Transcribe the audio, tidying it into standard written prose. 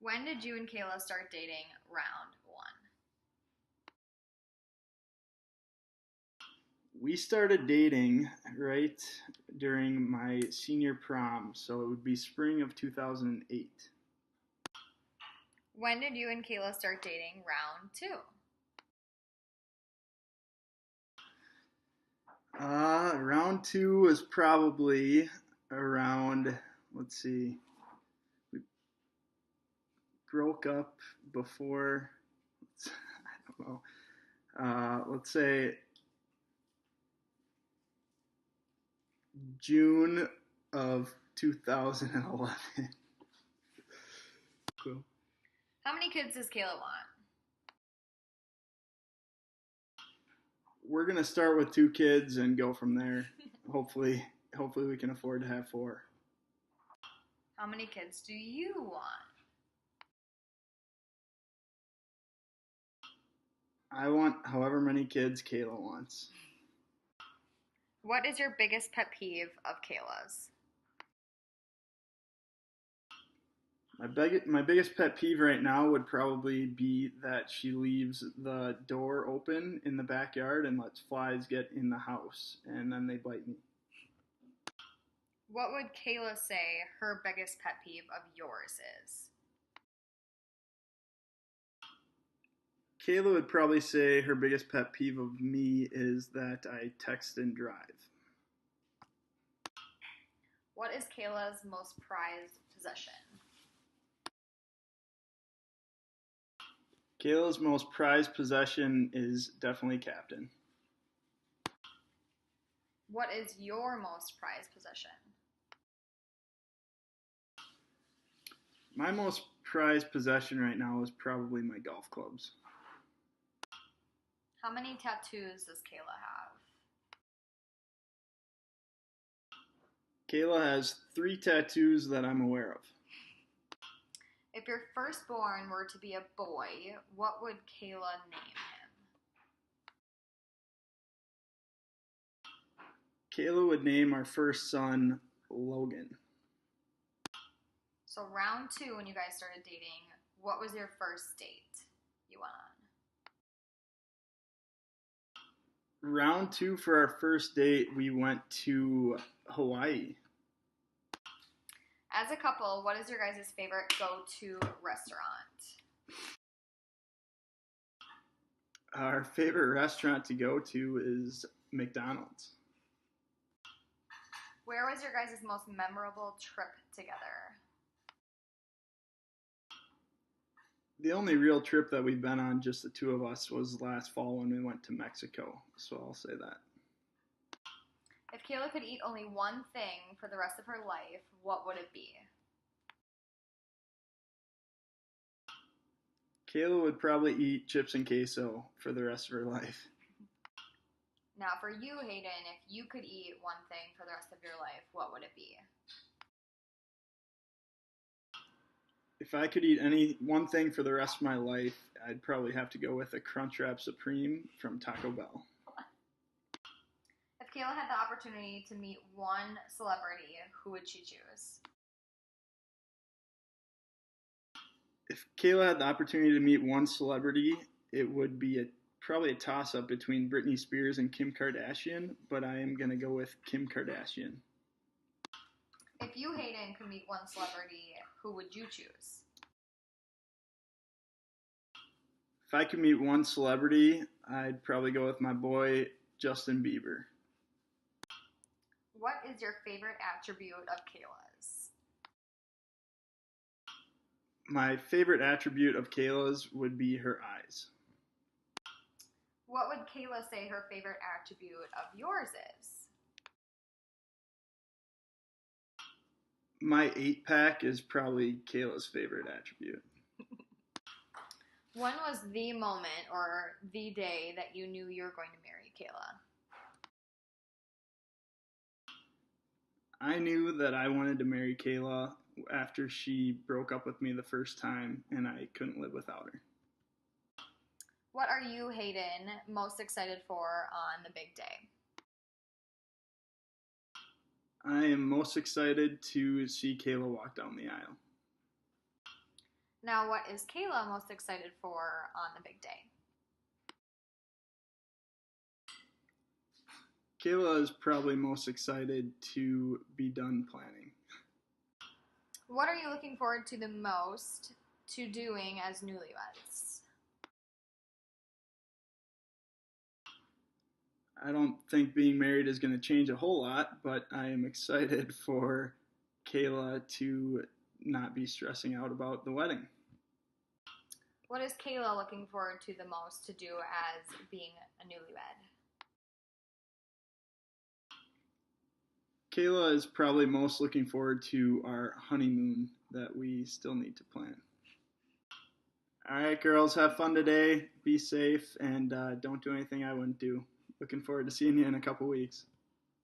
When did you and Kayla start dating round one? We started dating right during my senior prom, so it would be spring of 2008. When did you and Kayla start dating round two? Round two was probably around, let's see, we broke up before, I don't know, let's say June of 2011. Cool. How many kids does Kayla want? We're gonna start with 2 kids and go from there. Hopefully, hopefully we can afford to have 4. How many kids do you want? I want however many kids Kayla wants. What is your biggest pet peeve of Kayla's? My biggest pet peeve right now would probably be that she leaves the door open in the backyard and lets flies get in the house, and then they bite me. What would Kayla say her biggest pet peeve of yours is? Kayla would probably say her biggest pet peeve of me is that I text and drive. What is Kayla's most prized possession? Kayla's most prized possession is definitely Captain. What is your most prized possession? My most prized possession right now is probably my golf clubs. How many tattoos does Kayla have? Kayla has 3 tattoos that I'm aware of. If your firstborn were to be a boy, what would Kayla name him? Kayla would name our first son Logan. So round two, when you guys started dating, what was your first date you went on? Round 2 for our first date, we went to Hawaii. As a couple, what is your guys' favorite go-to restaurant? Our favorite restaurant to go to is McDonald's. Where was your guys' most memorable trip together? The only real trip that we've been on, just the 2 of us, was last fall when we went to Mexico. So I'll say that. If Kayla could eat only one thing for the rest of her life, what would it be? Kayla would probably eat chips and queso for the rest of her life. Now for you, Hayden, if you could eat one thing for the rest of your life, what would it be? If I could eat any one thing for the rest of my life, I'd probably have to go with a Crunchwrap Supreme from Taco Bell. If Kayla had the opportunity to meet one celebrity, who would she choose? If Kayla had the opportunity to meet one celebrity, it would be probably a toss-up between Britney Spears and Kim Kardashian, but I am going to go with Kim Kardashian. If you, Hayden, could meet one celebrity, who would you choose? If I could meet one celebrity, I'd probably go with my boy, Justin Bieber. What is your favorite attribute of Kayla's? My favorite attribute of Kayla's would be her eyes. What would Kayla say her favorite attribute of yours is? My 8-pack is probably Kayla's favorite attribute. When was the moment or the day that you knew you were going to marry Kayla? I knew that I wanted to marry Kayla after she broke up with me the first time and I couldn't live without her. What are you, Hayden, most excited for on the big day? I am most excited to see Kayla walk down the aisle. Now, what is Kayla most excited for on the big day? Kayla is probably most excited to be done planning. What are you looking forward to the most to doing as newlyweds? I don't think being married is going to change a whole lot, but I am excited for Kayla to not be stressing out about the wedding. What is Kayla looking forward to the most to do as being a newlywed? Kayla is probably most looking forward to our honeymoon that we still need to plan. All right, girls, have fun today. Be safe and don't do anything I wouldn't do. Looking forward to seeing you in a couple weeks.